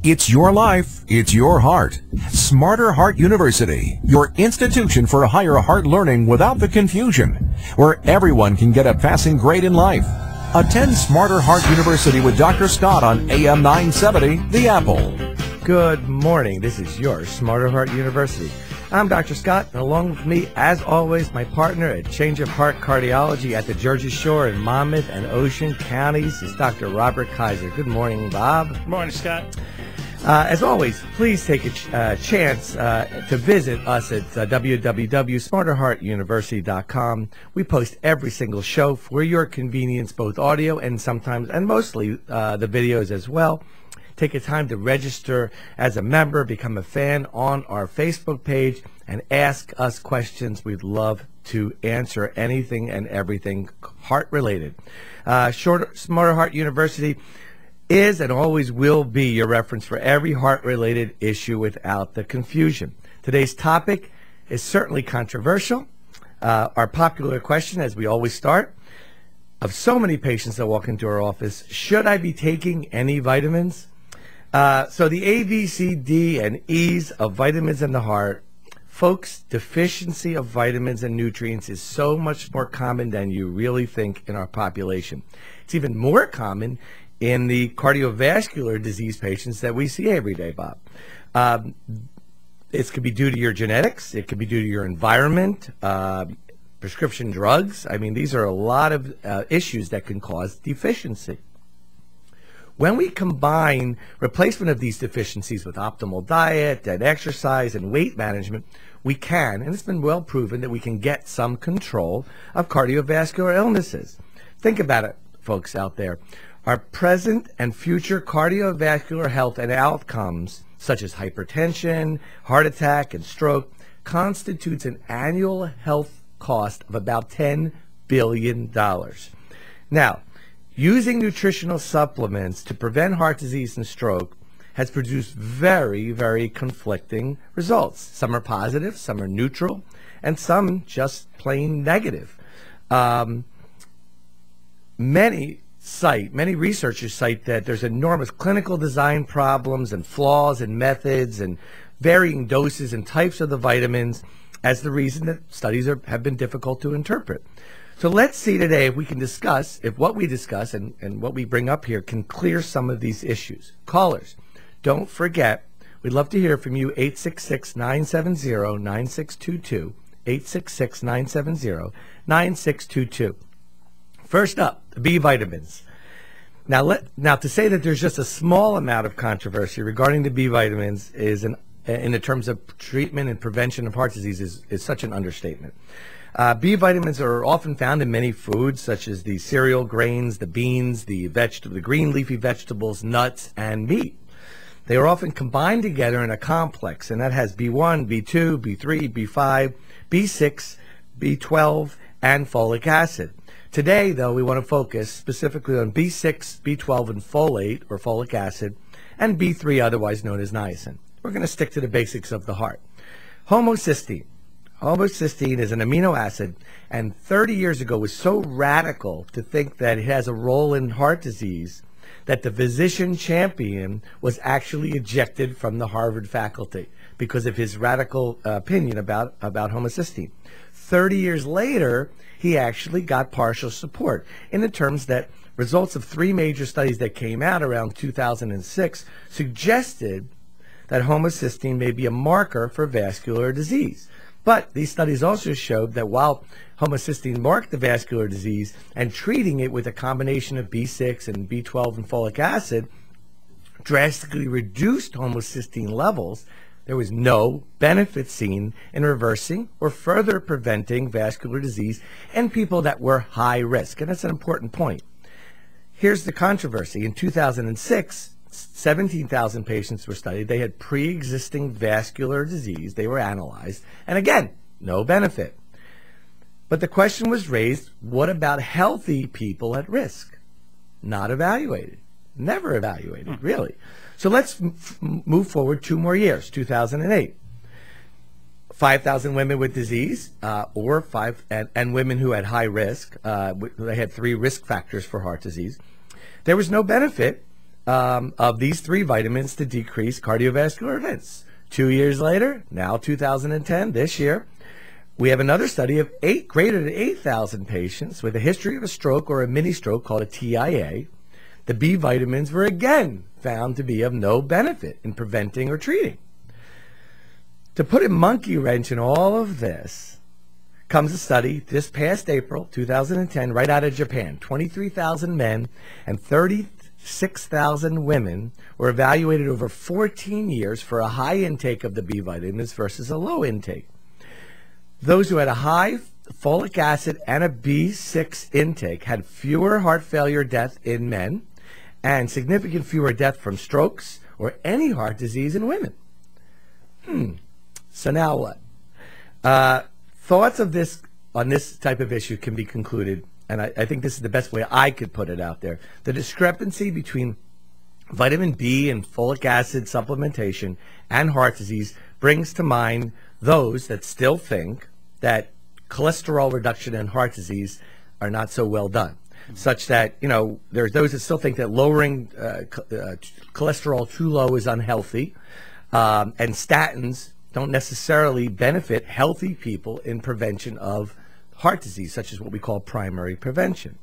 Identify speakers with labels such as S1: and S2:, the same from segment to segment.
S1: It's your life, it's your heart. Smarter Heart University, your institution for higher heart learning without the confusion, where everyone can get a passing grade in life. Attend Smarter Heart University with Dr. Scott on AM 970, The Apple.
S2: Good morning. This is your Smarter Heart University. I'm Dr. Scott, and along with me, as always, my partner at Change of Heart Cardiology at the Jersey Shore in Monmouth and Ocean Counties is Dr. Robert Kaiser. Good morning, Bob.
S3: Good morning, Scott.
S2: As always, please take a chance to visit us at www.smarterheartuniversity.com. We post every single show for your convenience, both audio and sometimes, and mostly, the videos as well. Take a time to register as a member, become a fan on our Facebook page, and ask us questions. We'd love to answer anything and everything heart-related. Smarter Heart University is and always will be your reference for every heart-related issue without the confusion. Today's topic is certainly controversial. Our popular question, as we always start, of so many patients that walk into our office, should I be taking any vitamins? So the A, B, C, D, and E's of vitamins in the heart, folks, deficiency of vitamins and nutrients is so much more common than you really think in our population. It's even more common in the cardiovascular disease patients that we see every day, Bob. It could be due to your genetics. It could be due to your environment, prescription drugs. I mean, these are a lot of issues that can cause deficiency. When we combine replacement of these deficiencies with optimal diet and exercise and weight management, we can, and it's been well proven, that we can get some control of cardiovascular illnesses. Think about it, folks out there. Our present and future cardiovascular health and outcomes, such as hypertension, heart attack, and stroke, constitutes an annual health cost of about $10 billion. Now, using nutritional supplements to prevent heart disease and stroke has produced very, very conflicting results. Some are positive, some are neutral, and some just plain negative. Many researchers cite that there's enormous clinical design problems and flaws in methods and varying doses and types of the vitamins as the reason that studies have been difficult to interpret. So let's see today if we can discuss, if what we discuss and what we bring up here can clear some of these issues. Callers, don't forget, we'd love to hear from you, 866-970-9622, 866-970-9622. First up, the B vitamins. Now to say that there's just a small amount of controversy regarding the B vitamins is in the terms of treatment and prevention of heart disease is such an understatement. B vitamins are often found in many foods, such as the cereal grains, the beans, the green leafy vegetables, nuts, and meat. They are often combined together in a complex, and that has B1, B2, B3, B5, B6, B12, and folic acid. Today, though, we want to focus specifically on B6, B12, and folate, or folic acid, and B3, otherwise known as niacin. We're going to stick to the basics of the heart. Homocysteine. Homocysteine is an amino acid, and 30 years ago was so radical to think that it has a role in heart disease that the physician champion was actually ejected from the Harvard faculty because of his radical opinion about homocysteine. 30 years later, he actually got partial support in the terms that results of 3 major studies that came out around 2006 suggested that homocysteine may be a marker for vascular disease. But these studies also showed that while homocysteine marked the vascular disease and treating it with a combination of B6 and B12 and folic acid drastically reduced homocysteine levels, there was no benefit seen in reversing or further preventing vascular disease in people that were high risk. And that's an important point. Here's the controversy. In 2006, 17,000 patients were studied. They had pre-existing vascular disease. They were analyzed. And again, no benefit. But the question was raised, what about healthy people at risk? Not evaluated. Never evaluated, really. So let's move forward 2 more years, 2008. 5,000 women with disease and women who had high risk. They had 3 risk factors for heart disease. There was no benefit of these 3 vitamins to decrease cardiovascular events. 2 years later, now 2010, this year, we have another study of greater than 8,000 patients with a history of a stroke or a mini stroke called a TIA. The B vitamins were again found to be of no benefit in preventing or treating. To put a monkey wrench in all of this comes a study this past April 2010 right out of Japan. 23,000 men and 36,000 women were evaluated over 14 years for a high intake of the B vitamins versus a low intake. Those who had a high folic acid and a B6 intake had fewer heart failure death in men and significant fewer death from strokes or any heart disease in women. So now what? Thoughts of this on this type of issue can be concluded, and I think this is the best way I could put it out there. The discrepancy between vitamin B and folic acid supplementation and heart disease brings to mind those that still think that cholesterol reduction and heart disease are not so well done, such that, you know, there's those that still think that lowering cholesterol too low is unhealthy, and statins don't necessarily benefit healthy people in prevention of heart disease, such as what we call primary prevention.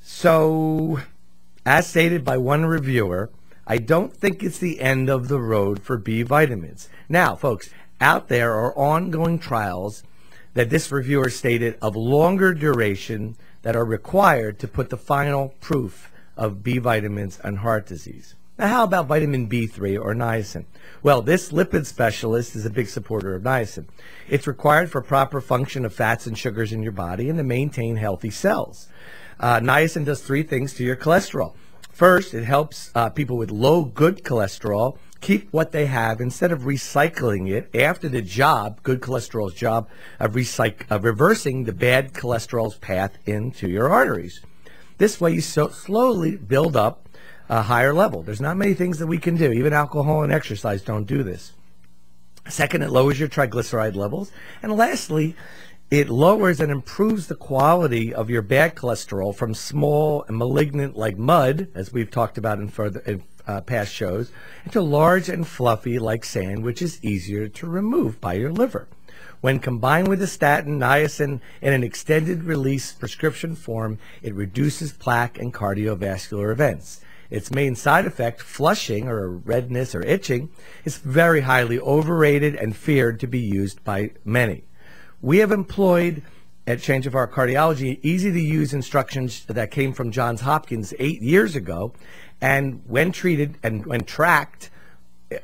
S2: So, as stated by one reviewer, I don't think it's the end of the road for B vitamins. Now, folks, out there are ongoing trials that this reviewer stated of longer duration that are required to put the final proof of B vitamins and heart disease. Now, how about vitamin B3 or niacin? Well, this lipid specialist is a big supporter of niacin. It's required for proper function of fats and sugars in your body and to maintain healthy cells. Niacin does 3 things to your cholesterol. First, it helps people with low good cholesterol keep what they have instead of recycling it after the job, good cholesterol's job, of reversing the bad cholesterol's path into your arteries. This way you slowly build up a higher level. There's not many things that we can do. Even alcohol and exercise don't do this. Second, it lowers your triglyceride levels. And lastly, it lowers and improves the quality of your bad cholesterol from small and malignant like mud, as we've talked about in past shows, into large and fluffy like sand, which is easier to remove by your liver. When combined with the statin, niacin, in an extended release prescription form, it reduces plaque and cardiovascular events. Its main side effect, flushing or redness or itching, is very highly overrated and feared to be used by many. We have employed, at Change of Heart Cardiology, easy-to-use instructions that came from Johns Hopkins 8 years ago, and when treated and when tracked,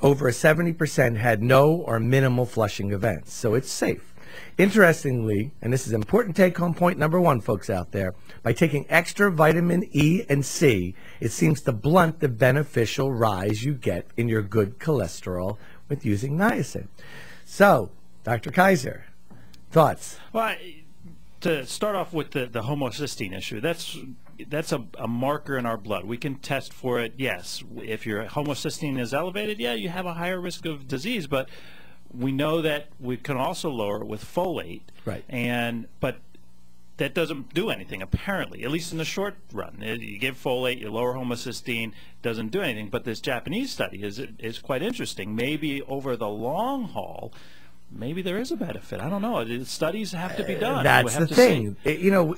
S2: over 70% had no or minimal flushing events, so it's safe. Interestingly, and this is important take-home point number 1, folks out there, by taking extra vitamin E and C, it seems to blunt the beneficial rise you get in your good cholesterol with using niacin. So, Dr. Kaiser, thoughts?
S3: Well, to start off with the homocysteine issue, that's a marker in our blood. We can test for it, yes. If your homocysteine is elevated, yeah, you have a higher risk of disease, but we know that we can also lower it with folate.
S2: Right.
S3: But that doesn't do anything, apparently, at least in the short run. You give folate, you lower homocysteine, doesn't do anything. But this Japanese study is quite interesting. Maybe over the long haul, maybe there is a benefit. I don't know. Studies have to be done.
S2: That's the thing. You know,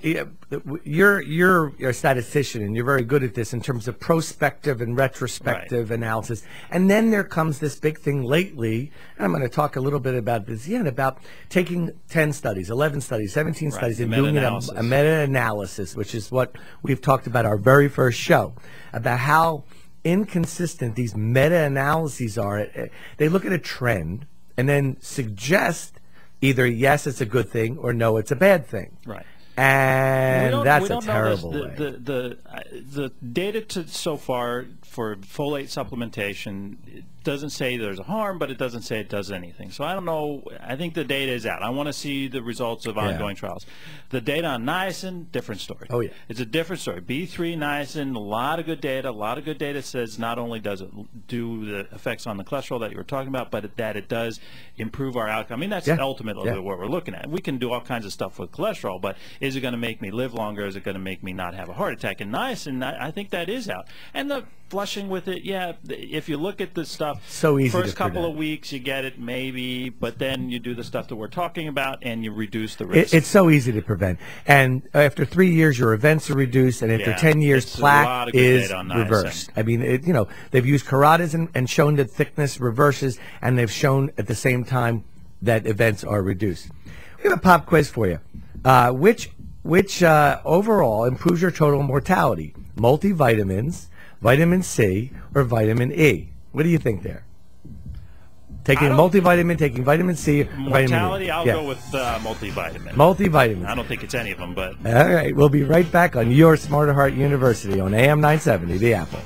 S2: you're a statistician, and you're very good at this in terms of prospective and retrospective analysis. And then there comes this big thing lately, and I'm going to talk a little bit about this again, about taking 10 studies, 11 studies, 17 studies, and doing a meta-analysis, which is what we've talked about our very first show, about how inconsistent these meta-analyses are. They look at a trend and then suggest either yes, it's a good thing, or no, it's a bad thing.
S3: Right.
S2: And that's a terrible way.
S3: The data so far for folate supplementation doesn't say there's a harm, but it doesn't say it does anything. So I don't know. I think the data is out. I want to see the results of ongoing trials. The data on niacin, different story.
S2: Oh, yeah.
S3: It's a different story. B3 niacin, a lot of good data. A lot of good data says not only does it do the effects on the cholesterol that you were talking about, but that it does improve our outcome. I mean, that's ultimately what we're looking at. We can do all kinds of stuff with cholesterol, but Is it going to make me live longer? Is it going to make me not have a heart attack? And niacin, I think that is out. And the flushing with it, yeah, if you look at the stuff,
S2: so easy
S3: first
S2: to
S3: couple
S2: prevent.
S3: of weeks you get it maybe, but then you do the stuff that we're talking about and you reduce the risk.
S2: It's so easy to prevent. And after 3 years, your events are reduced, and after
S3: Yeah,
S2: 10 years,
S3: it's a lot
S2: plaque
S3: of good
S2: is
S3: data on niacin.
S2: reversed. I mean, they've used Carotids and shown that thickness reverses, and they've shown at the same time that events are reduced. We have a pop quiz for you. Which overall improves your total mortality? Multivitamins, vitamin C, or vitamin E? What do you think there? Taking a multivitamin, taking vitamin C, or vitamin E?
S3: Mortality, I'll
S2: Yeah.
S3: go with multivitamin.
S2: Multivitamins.
S3: I don't think it's any of them, but...
S2: All right, we'll be right back on your Smarter Heart University on AM 970, The Apple.